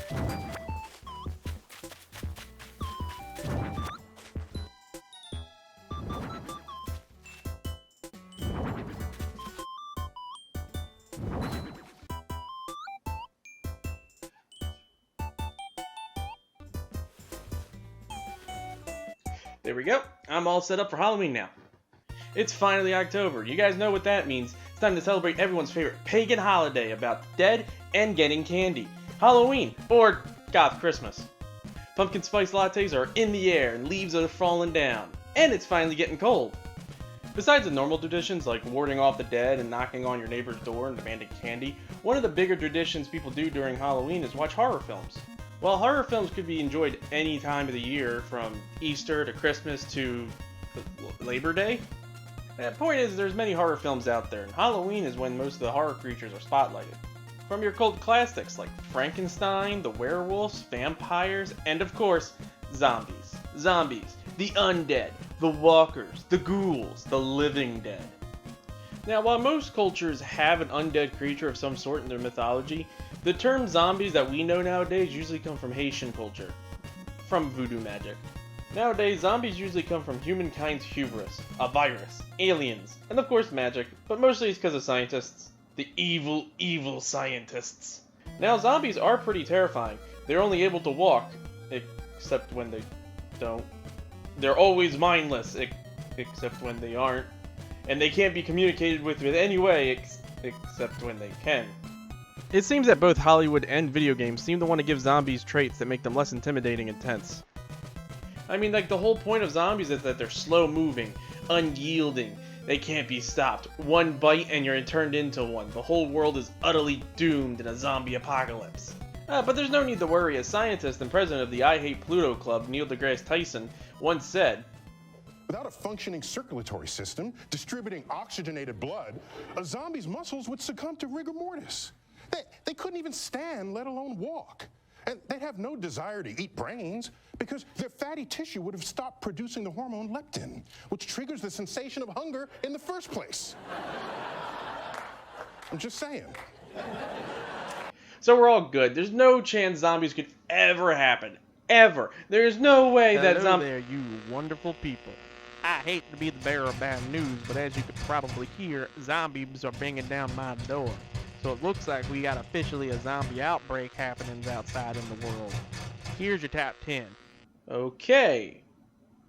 There we go. I'm all set up for Halloween now. It's finally October. You guys know what that means. It's time to celebrate everyone's favorite pagan holiday about the dead and getting candy. Halloween, or goth Christmas. Pumpkin spice lattes are in the air and leaves are falling down. And it's finally getting cold. Besides the normal traditions like warding off the dead and knocking on your neighbor's door and demanding candy, one of the bigger traditions people do during Halloween is watch horror films. While horror films could be enjoyed any time of the year, from Easter to Christmas to Labor Day, the point is there's many horror films out there, and Halloween is when most of the horror creatures are spotlighted. From your cult classics like Frankenstein, the werewolves, vampires, and of course, zombies. Zombies, the undead, the walkers, the ghouls, the living dead. Now, while most cultures have an undead creature of some sort in their mythology, the term zombies that we know nowadays usually come from Haitian culture, from voodoo magic. Nowadays, zombies usually come from humankind's hubris, a virus, aliens, and of course magic, but mostly it's because of scientists. The evil, evil scientists. Now, zombies are pretty terrifying. They're only able to walk, except when they don't. They're always mindless, except when they aren't. And they can't be communicated with in any way, except when they can. It seems that both Hollywood and video games seem to want to give zombies traits that make them less intimidating and tense. I mean, like, the whole point of zombies is that they're slow-moving, unyielding, they can't be stopped. One bite and you're turned into one. The whole world is utterly doomed in a zombie apocalypse. But there's no need to worry, as scientist and president of the I Hate Pluto Club, Neil deGrasse Tyson, once said, "Without a functioning circulatory system distributing oxygenated blood, a zombie's muscles would succumb to rigor mortis. They couldn't even stand, let alone walk. And they'd have no desire to eat brains because their fatty tissue would have stopped producing the hormone leptin, which triggers the sensation of hunger in the first place." I'm just saying. So we're all good. There's no chance zombies could ever happen. Ever. There's no way that Hello there, you wonderful people. I hate to be the bearer of bad news, but as you could probably hear, zombies are banging down my door. So it looks like we got officially a zombie outbreak happening outside in the world. Here's your top 10. Okay.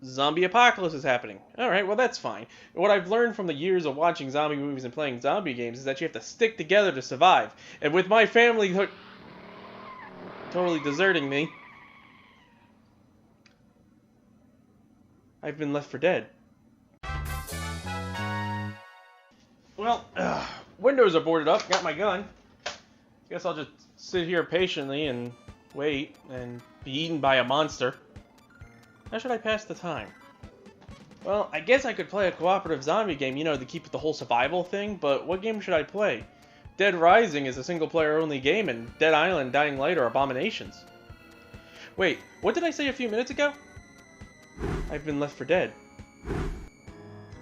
Zombie apocalypse is happening. Alright, well that's fine. What I've learned from the years of watching zombie movies and playing zombie games is that you have to stick together to survive. And with my family totally deserting me, I've been left for dead. Well, windows are boarded up, got my gun. Guess I'll just sit here patiently and wait and be eaten by a monster. How should I pass the time? Well, I guess I could play a cooperative zombie game, you know, to keep with the whole survival thing, but what game should I play? Dead Rising is a single-player only game, and Dead Island, Dying Light are abominations. Wait, what did I say a few minutes ago? I've been left for dead.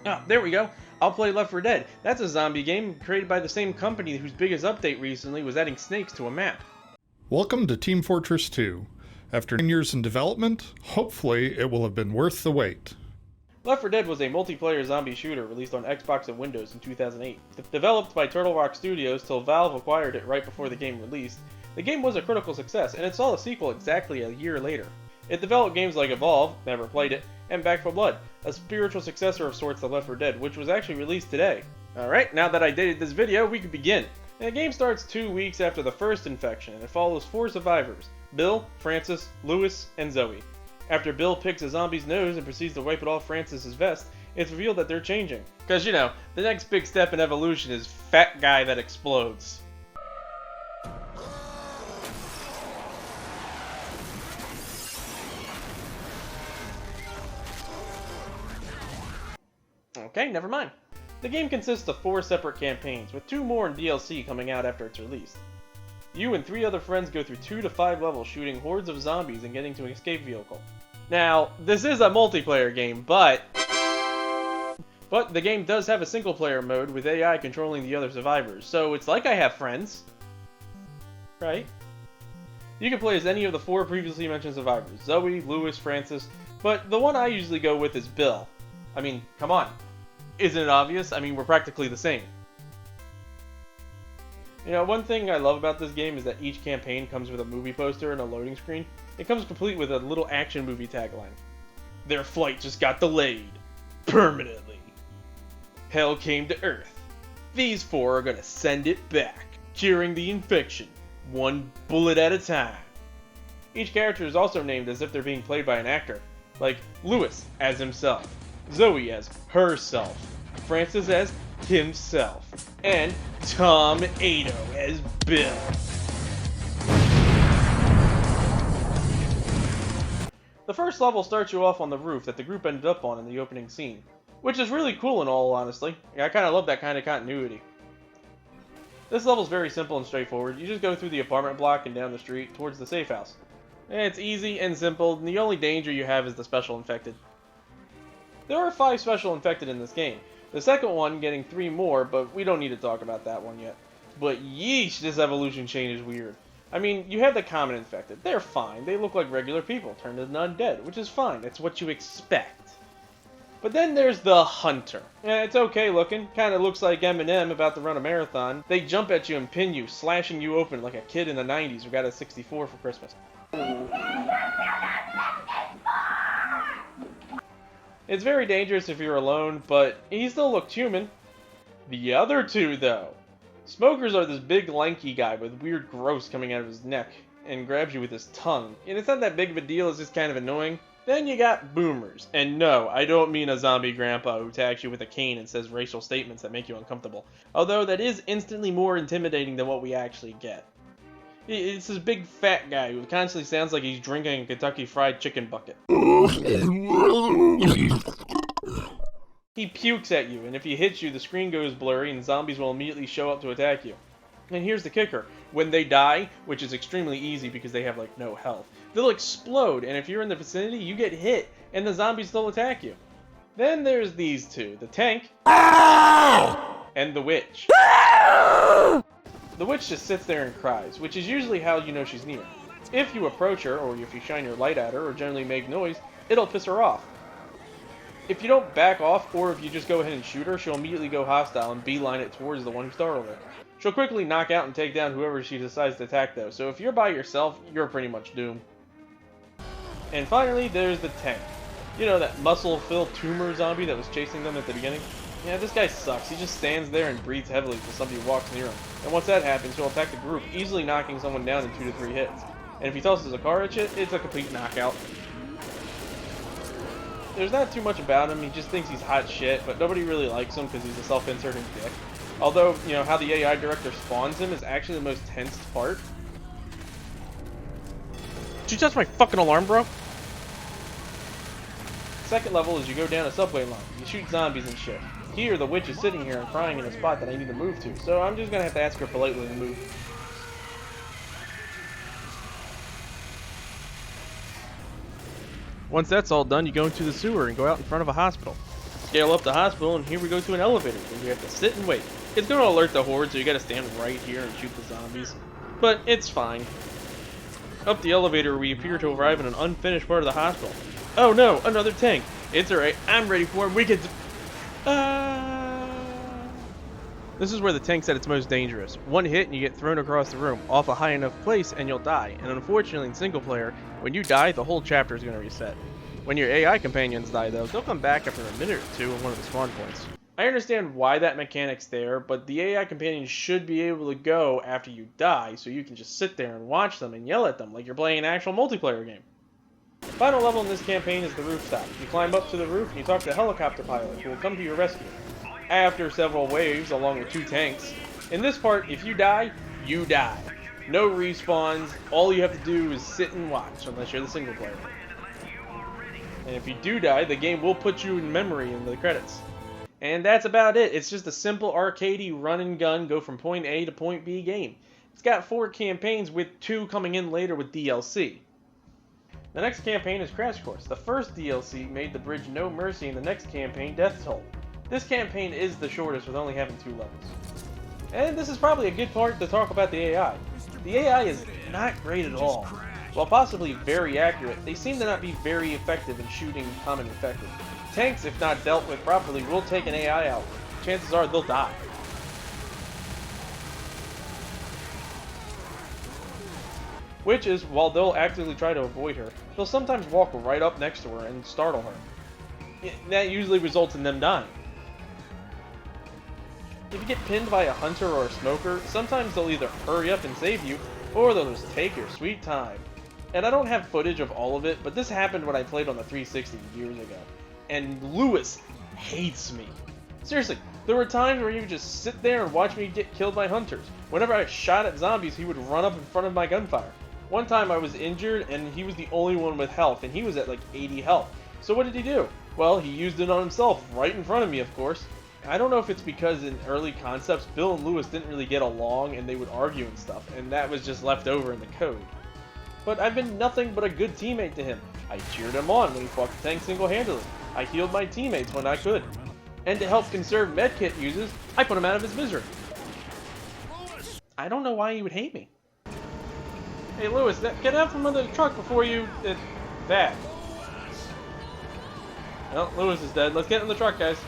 Ah, there we go. I'll play Left 4 Dead. That's a zombie game created by the same company whose biggest update recently was adding snakes to a map. Welcome to Team Fortress 2. After 9 years in development, hopefully it will have been worth the wait. Left 4 Dead was a multiplayer zombie shooter released on Xbox and Windows in 2008. Developed by Turtle Rock Studios till Valve acquired it right before the game released, the game was a critical success, and it saw a sequel exactly a year later. It developed games like Evolve, never played it, and Back 4 Blood, a spiritual successor of sorts to Left 4 Dead, which was actually released today. Alright, now that I dated this video, we can begin. And the game starts 2 weeks after the first infection, and it follows 4 survivors: Bill, Francis, Lewis, and Zoe. After Bill picks a zombie's nose and proceeds to wipe it off Francis's vest, it's revealed that they're changing. Cause you know, the next big step in evolution is fat guy that explodes. Okay, never mind. The game consists of 4 separate campaigns, with 2 more in DLC coming out after it's released. You and 3 other friends go through 2 to 5 levels shooting hordes of zombies and getting to an escape vehicle. Now, this is a multiplayer game, but the game does have a single player mode with AI controlling the other survivors, so it's like I have friends. Right? You can play as any of the 4 previously mentioned survivors, Zoe, Lewis, Francis, but the one I usually go with is Bill. I mean, come on. Isn't it obvious? I mean, we're practically the same. You know, one thing I love about this game is that each campaign comes with a movie poster and a loading screen. It comes complete with a little action movie tagline. Their flight just got delayed. Permanently. Hell came to Earth. These 4 are gonna send it back, curing the infection, 1 bullet at a time. Each character is also named as if they're being played by an actor, like Lewis as himself, Zoe as herself, Francis as himself, and Tom Ado as Bill. The first level starts you off on the roof that the group ended up on in the opening scene, which is really cool in all honesty. Yeah, I kind of love that kind of continuity. This level is very simple and straightforward. You just go through the apartment block and down the street towards the safe house. It's easy and simple, and the only danger you have is the special infected. There are 5 special infected in this game. The second one getting 3 more, but we don't need to talk about that one yet. But yeesh, this evolution chain is weird. I mean, you have the common infected. They're fine. They look like regular people turned into undead, which is fine. It's what you expect. But then there's the Hunter. Yeah, it's okay looking. Kind of looks like Eminem about to run a marathon. They jump at you and pin you, slashing you open like a kid in the 90s who got a 64 for Christmas. It's very dangerous if you're alone, but he still looked human. The other 2, though. Smokers are this big lanky guy with weird growths coming out of his neck and grabs you with his tongue. And it's not that big of a deal, it's just kind of annoying. Then you got boomers. And no, I don't mean a zombie grandpa who attacks you with a cane and says racial statements that make you uncomfortable. Although that is instantly more intimidating than what we actually get. It's this big fat guy who constantly sounds like he's drinking a Kentucky Fried Chicken bucket. He pukes at you, and if he hits you, the screen goes blurry and zombies will immediately show up to attack you. And here's the kicker. When they die, which is extremely easy because they have like no health, they'll explode, and if you're in the vicinity, you get hit, and the zombies still attack you. Then there's these 2, the tank and the witch. The witch just sits there and cries, which is usually how you know she's near. If you approach her, or if you shine your light at her, or generally make noise, it'll piss her off. If you don't back off, or if you just go ahead and shoot her, she'll immediately go hostile and beeline it towards the one who startled her. She'll quickly knock out and take down whoever she decides to attack though, so if you're by yourself, you're pretty much doomed. And finally, there's the tank. You know, that muscle-filled tumor zombie that was chasing them at the beginning? Yeah, this guy sucks. He just stands there and breathes heavily until somebody walks near him. And once that happens, he'll attack the group, easily knocking someone down in 2 to 3 hits. And if he tosses a car at you, it's a complete knockout. There's not too much about him, he just thinks he's hot shit, but nobody really likes him because he's a self-inserting dick. Although, you know, how the AI director spawns him is actually the most tense part. Did you touch my fucking alarm, bro? Second level is you go down a subway line. You shoot zombies and shit. Here, the witch is sitting here and crying in a spot that I need to move to, so I'm just gonna have to ask her politely to move. Once that's all done, you go into the sewer and go out in front of a hospital. Scale up the hospital, and here we go to an elevator, where you have to sit and wait. It's gonna alert the horde, so you gotta stand right here and shoot the zombies. But it's fine. Up the elevator, we appear to arrive in an unfinished part of the hospital. Oh no, another tank. It's alright, I'm ready for it. We can... This is where the tank's at its most dangerous. One hit and you get thrown across the room, off a high enough place, and you'll die. And unfortunately, in single player, when you die, the whole chapter is going to reset. When your AI companions die, though, they'll come back after a minute or 2 in one of the spawn points. I understand why that mechanic's there, but the AI companions should be able to go after you die, so you can just sit there and watch them and yell at them like you're playing an actual multiplayer game. Final level in this campaign is the Rooftop. You climb up to the roof and you talk to a helicopter pilot who will come to your rescue. After several waves, along with 2 tanks. In this part, if you die, you die. No respawns, all you have to do is sit and watch, unless you're the single player. And if you do die, the game will put you in memory in the credits. And that's about it. It's just a simple arcadey run and gun, go from point A to point B game. It's got 4 campaigns with 2 coming in later with DLC. The next campaign is Crash Course. The first DLC made the bridge No Mercy, and the next campaign Death Toll. This campaign is the shortest, with only having 2 levels. And this is probably a good part to talk about the AI. The AI is not great at all. While possibly very accurate, they seem to not be very effective in shooting common infected. Tanks, if not dealt with properly, will take an AI out. Chances are they'll die. Witches, while they'll actively try to avoid her, they'll sometimes walk right up next to her and startle her. That usually results in them dying. If you get pinned by a hunter or a smoker, sometimes they'll either hurry up and save you, or they'll just take your sweet time. And I don't have footage of all of it, but this happened when I played on the 360 years ago. And Lewis hates me. Seriously, there were times where he would just sit there and watch me get killed by hunters. Whenever I shot at zombies, he would run up in front of my gunfire. One time I was injured, and he was the only one with health, and he was at like 80 health. So what did he do? Well, he used it on himself, right in front of me, of course. I don't know if it's because in early concepts, Bill and Lewis didn't really get along, and they would argue and stuff, and that was just left over in the code. But I've been nothing but a good teammate to him. I cheered him on when he fought the tank single-handedly. I healed my teammates when I could. And to help conserve medkit uses, I put him out of his misery. I don't know why he would hate me. Hey Lewis, get out from under the truck before you... that. Well, Lewis is dead. Let's get in the truck, guys.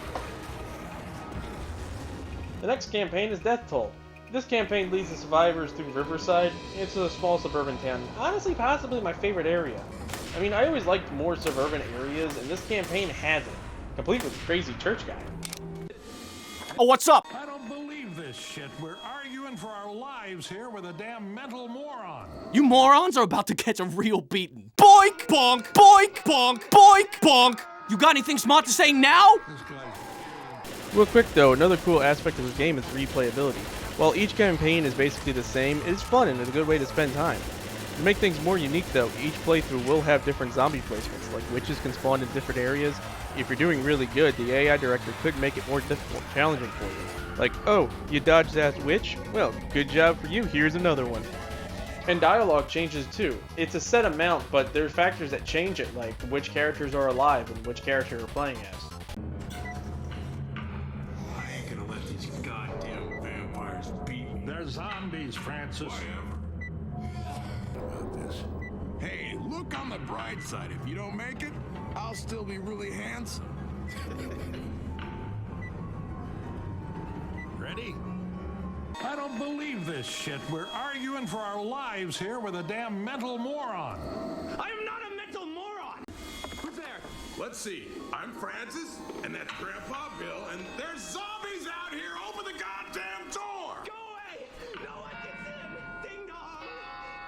The next campaign is Death Toll. This campaign leads the survivors through Riverside. It's a small suburban town. Honestly, possibly my favorite area. I mean, I always liked more suburban areas, and this campaign has it. Complete with crazy church guy. Oh, what's up? I don't believe this shit. We're arguing for our lives here with a damn mental moron. You morons are about to catch a real beating. Boink, bonk, boink, bonk, boink, bonk. You got anything smart to say now? This guy's... Real quick though, another cool aspect of this game is replayability. While each campaign is basically the same, it's fun and it's a good way to spend time. To make things more unique though, each playthrough will have different zombie placements, like witches can spawn in different areas. If you're doing really good, the AI director could make it more difficult, challenging for you. Like, oh, you dodged that witch? Well, good job for you, here's another one. And dialogue changes too. It's a set amount, but there are factors that change it, like which characters are alive and which character you're playing as. I ain't gonna let these goddamn vampires beat me. They're zombies, Francis. About this. Hey, look on the bright side. If you don't make it, I'll still be really handsome. Ready? I don't believe this shit. We're arguing for our lives here with a damn mental moron. I am not a mental moron. Who's there? Let's see. I'm Francis, and that's Grandpa Bill, and there's zombies out here. Open the goddamn door! Go away. No one gets in. Ding dong.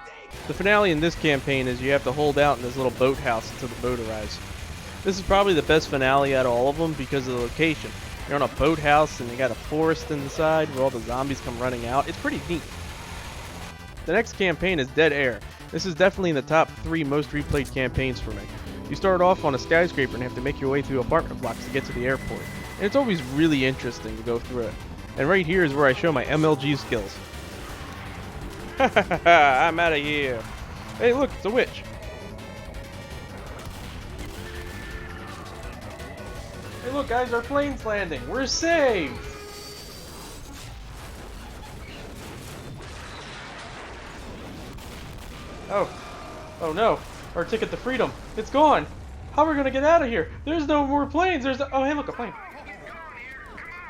Ding. The finale in this campaign is you have to hold out in this little boathouse until the boat arrives. This is probably the best finale out of all of them because of the location. You're on a boathouse and you got a forest inside where all the zombies come running out. It's pretty neat. The next campaign is Dead Air. This is definitely in the top 3 most replayed campaigns for me. You start off on a skyscraper and have to make your way through apartment blocks to get to the airport. And it's always really interesting to go through it. And right here is where I show my MLG skills. I'm out of here. Hey look, it's a witch. Hey look guys, our plane's landing. We're saved! Oh no. Our ticket to freedom. It's gone. How are we gonna get out of here? There's no more planes. Oh hey look, a plane.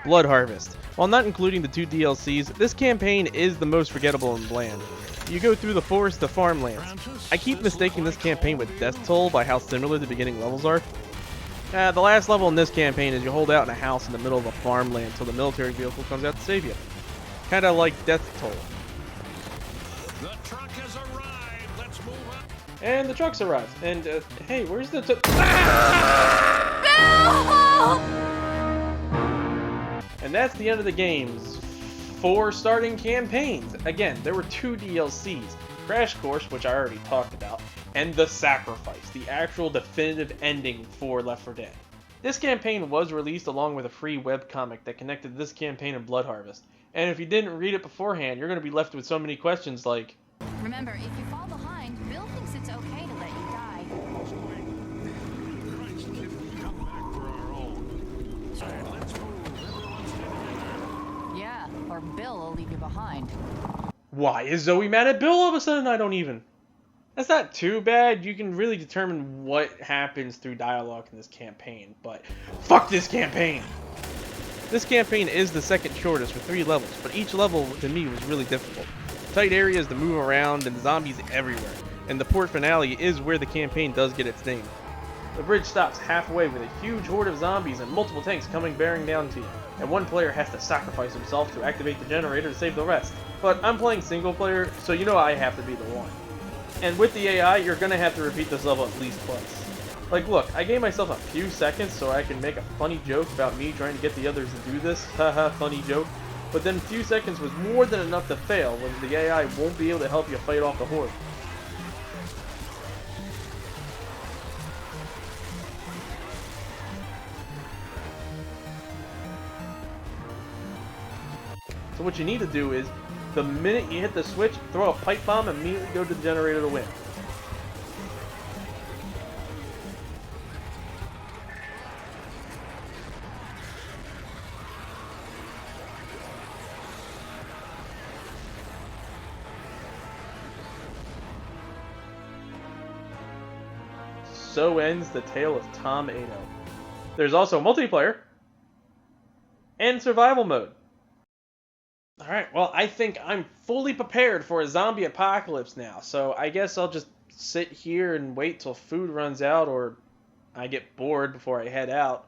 Blood Harvest. While not including the 2 DLCs, this campaign is the most forgettable and bland. You go through the forest to farmlands. I keep mistaking this campaign with Death Toll by how similar the beginning levels are. The last level in this campaign is you hold out in a house in the middle of a farmland until the military vehicle comes out to save you. Kinda like Death Toll. The truck has arrived. Let's move on. And the truck's arrived. And, hey, where's the And that's the end of the game's 4 starting campaigns. Again, there were 2 DLCs. Crash Course, which I already talked about, and The Sacrifice, the actual definitive ending for Left 4 Dead. This campaign was released along with a free webcomic that connected this campaign and Blood Harvest. And if you didn't read it beforehand, you're going to be left with so many questions like, Remember, if you fall behind, Bill thinks it's okay to let you die. Christ, kid, we come back for our own. Hey, let's move. Everyone stay together. Yeah, or Bill will leave you behind. Why is Zoe mad at Bill all of a sudden? I don't even. That's not too bad. You can really determine what happens through dialogue in this campaign, but fuck this campaign! This campaign is the second shortest with 3 levels, but each level to me was really difficult. Tight areas to move around and zombies everywhere, and the port finale is where the campaign does get its name. The bridge stops halfway with a huge horde of zombies and multiple tanks coming bearing down to you, and one player has to sacrifice himself to activate the generator to save the rest. But I'm playing single player, so you know I have to be the one. And with the AI, you're gonna have to repeat this level at least twice. Like, look, I gave myself a few seconds so I can make a funny joke about me trying to get the others to do this, haha, funny joke. But then a few seconds was more than enough to fail when the AI won't be able to help you fight off the horde. So what you need to do is, the minute you hit the switch, throw a pipe bomb and immediately go to the generator to win. So ends the tale of Tom Ado. There's also multiplayer and survival mode. Alright, well, I think I'm fully prepared for a zombie apocalypse now, so I guess I'll just sit here and wait till food runs out or I get bored before I head out.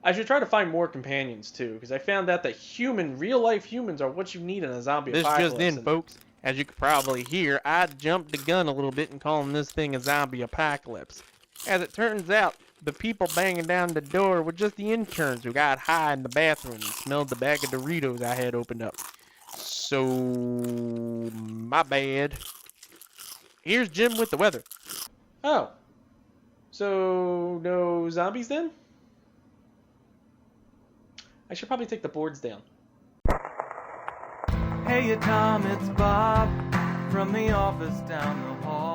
I should try to find more companions too, because I found out that real-life humans are what you need in a zombie apocalypse. This just in, folks. As you could probably hear, I jumped the gun a little bit in calling this thing a zombie apocalypse. As it turns out, the people banging down the door were just the interns who got high in the bathroom and smelled the bag of Doritos I had opened up. So, my bad. Here's Jim with the weather. Oh. So, no zombies then? I should probably take the boards down. Hey Tom, it's Bob from the office down the hall.